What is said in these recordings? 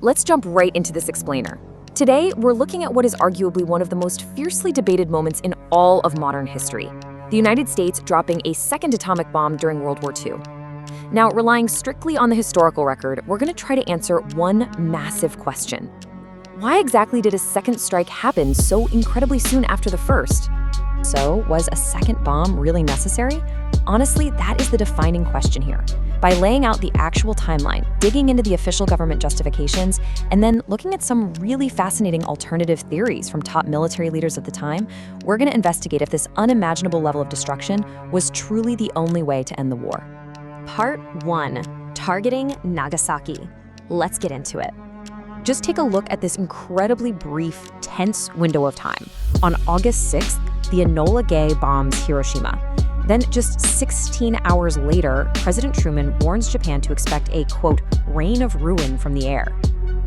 Let's jump right into this explainer. Today, we're looking at what is arguably one of the most fiercely debated moments in all of modern history: the United States dropping a second atomic bomb during World War II. Now, relying strictly on the historical record, we're going to try to answer one massive question. Why exactly did a second strike happen so incredibly soon after the first? So, was a second bomb really necessary? Honestly, that is the defining question here. By laying out the actual timeline, digging into the official government justifications, and then looking at some really fascinating alternative theories from top military leaders at the time, we're going to investigate if this unimaginable level of destruction was truly the only way to end the war. Part 1. Targeting Nagasaki. Let's get into it. Just take a look at this incredibly brief, tense window of time. On August 6th, the Enola Gay bombs Hiroshima. Then, just 16 hours later, President Truman warns Japan to expect a, quote, rain of ruin from the air.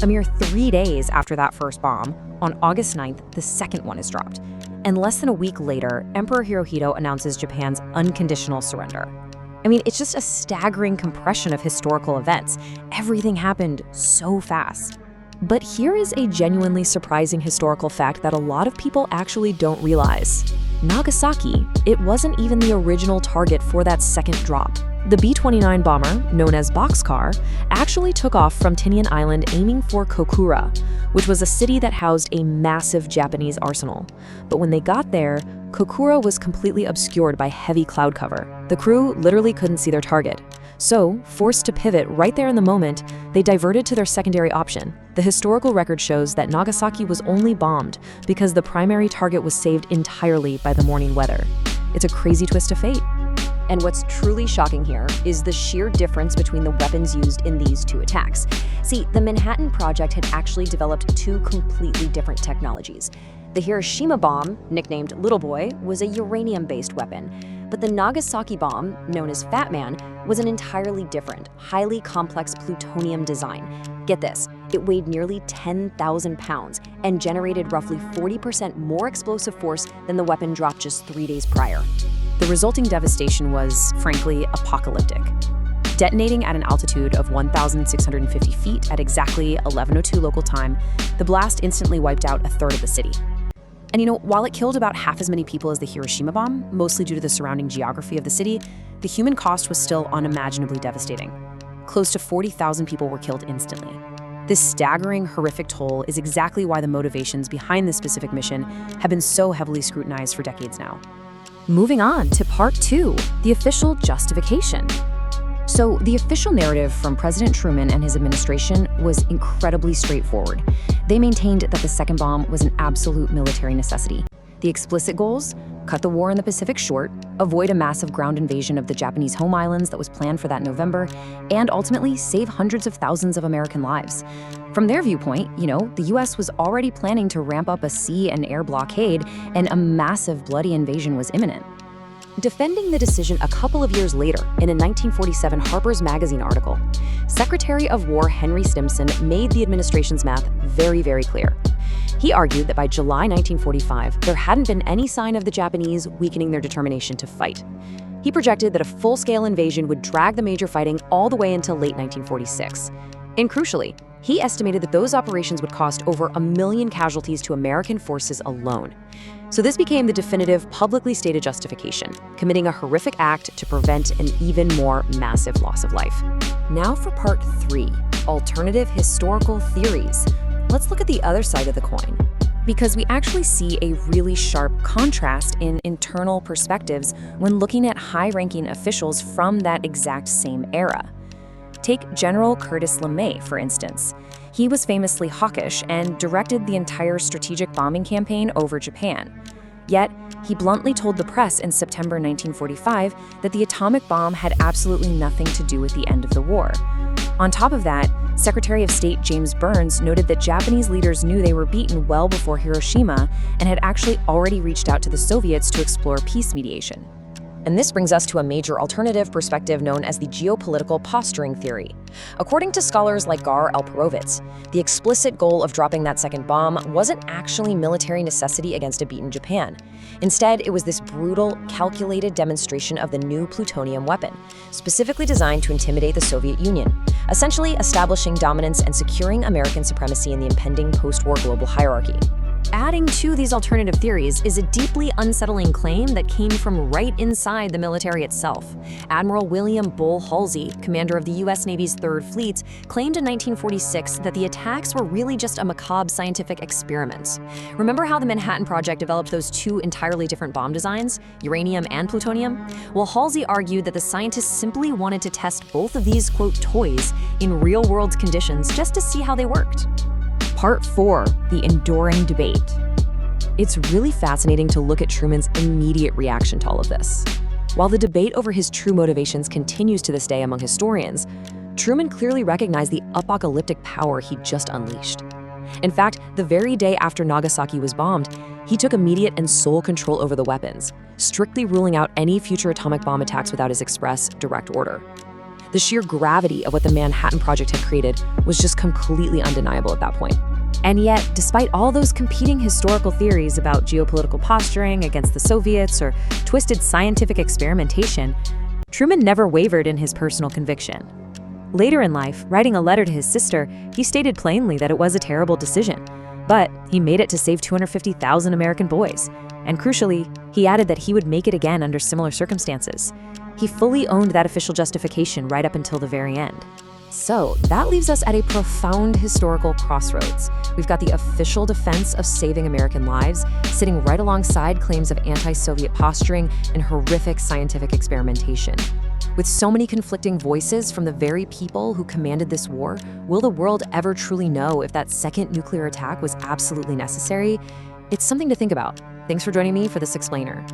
A mere 3 days after that first bomb, on August 9th, the second one is dropped. And less than a week later, Emperor Hirohito announces Japan's unconditional surrender. I mean, it's just a staggering compression of historical events. Everything happened so fast. But here is a genuinely surprising historical fact that a lot of people actually don't realize. Nagasaki, it wasn't even the original target for that second drop. The B-29 bomber, known as Boxcar, actually took off from Tinian Island aiming for Kokura, which was a city that housed a massive Japanese arsenal. But when they got there, Kokura was completely obscured by heavy cloud cover. The crew literally couldn't see their target. So, forced to pivot right there in the moment, they diverted to their secondary option. The historical record shows that Nagasaki was only bombed because the primary target was saved entirely by the morning weather. It's a crazy twist of fate. And what's truly shocking here is the sheer difference between the weapons used in these two attacks. See, the Manhattan Project had actually developed two completely different technologies. The Hiroshima bomb, nicknamed Little Boy, was a uranium-based weapon. But the Nagasaki bomb, known as Fat Man, was an entirely different, highly complex plutonium design. Get this, it weighed nearly 10,000 pounds and generated roughly 40% more explosive force than the weapon dropped just 3 days prior. The resulting devastation was, frankly, apocalyptic. Detonating at an altitude of 1,650 feet at exactly 11:02 local time, the blast instantly wiped out a third of the city. And while it killed about half as many people as the Hiroshima bomb, mostly due to the surrounding geography of the city, the human cost was still unimaginably devastating. Close to 40,000 people were killed instantly. This staggering, horrific toll is exactly why the motivations behind this specific mission have been so heavily scrutinized for decades now. Moving on to Part 2, the official justification. So, the official narrative from President Truman and his administration was incredibly straightforward. They maintained that the second bomb was an absolute military necessity. The explicit goals: cut the war in the Pacific short, avoid a massive ground invasion of the Japanese home islands that was planned for that November, and ultimately save hundreds of thousands of American lives. From their viewpoint, the US was already planning to ramp up a sea and air blockade, and a massive bloody invasion was imminent. Defending the decision a couple of years later, in a 1947 Harper's Magazine article, Secretary of War Henry Stimson made the administration's math very, very clear. He argued that by July 1945, there hadn't been any sign of the Japanese weakening their determination to fight. He projected that a full-scale invasion would drag the major fighting all the way until late 1946. And crucially, he estimated that those operations would cost over 1 million casualties to American forces alone. So this became the definitive, publicly stated justification, committing a horrific act to prevent an even more massive loss of life. Now for Part 3, alternative historical theories. Let's look at the other side of the coin, because we actually see a really sharp contrast in internal perspectives when looking at high-ranking officials from that exact same era. Take General Curtis LeMay, for instance. He was famously hawkish and directed the entire strategic bombing campaign over Japan. Yet, he bluntly told the press in September 1945 that the atomic bomb had absolutely nothing to do with the end of the war. On top of that, Secretary of State James Burns noted that Japanese leaders knew they were beaten well before Hiroshima and had actually already reached out to the Soviets to explore peace mediation. And this brings us to a major alternative perspective known as the geopolitical posturing theory. According to scholars like Gar Alperovitz, the explicit goal of dropping that second bomb wasn't actually military necessity against a beaten Japan. Instead, it was this brutal, calculated demonstration of the new plutonium weapon, specifically designed to intimidate the Soviet Union, essentially establishing dominance and securing American supremacy in the impending post-war global hierarchy. Adding to these alternative theories is a deeply unsettling claim that came from right inside the military itself. Admiral William Bull Halsey, commander of the U.S. Navy's Third Fleet, claimed in 1946 that the attacks were really just a macabre scientific experiment. Remember how the Manhattan Project developed those two entirely different bomb designs, uranium and plutonium? Well, Halsey argued that the scientists simply wanted to test both of these, quote, toys in real-world conditions just to see how they worked. Part 4, the enduring debate. It's really fascinating to look at Truman's immediate reaction to all of this. While the debate over his true motivations continues to this day among historians, Truman clearly recognized the apocalyptic power he'd just unleashed. In fact, the very day after Nagasaki was bombed, he took immediate and sole control over the weapons, strictly ruling out any future atomic bomb attacks without his express, direct order. The sheer gravity of what the Manhattan Project had created was just completely undeniable at that point. And yet, despite all those competing historical theories about geopolitical posturing against the Soviets or twisted scientific experimentation, Truman never wavered in his personal conviction. Later in life, writing a letter to his sister, he stated plainly that it was a terrible decision, but he made it to save 250,000 American boys. And crucially, he added that he would make it again under similar circumstances. He fully owned that official justification right up until the very end. So that leaves us at a profound historical crossroads. We've got the official defense of saving American lives, sitting right alongside claims of anti-Soviet posturing and horrific scientific experimentation. With so many conflicting voices from the very people who commanded this war, will the world ever truly know if that second nuclear attack was absolutely necessary? It's something to think about. Thanks for joining me for this explainer.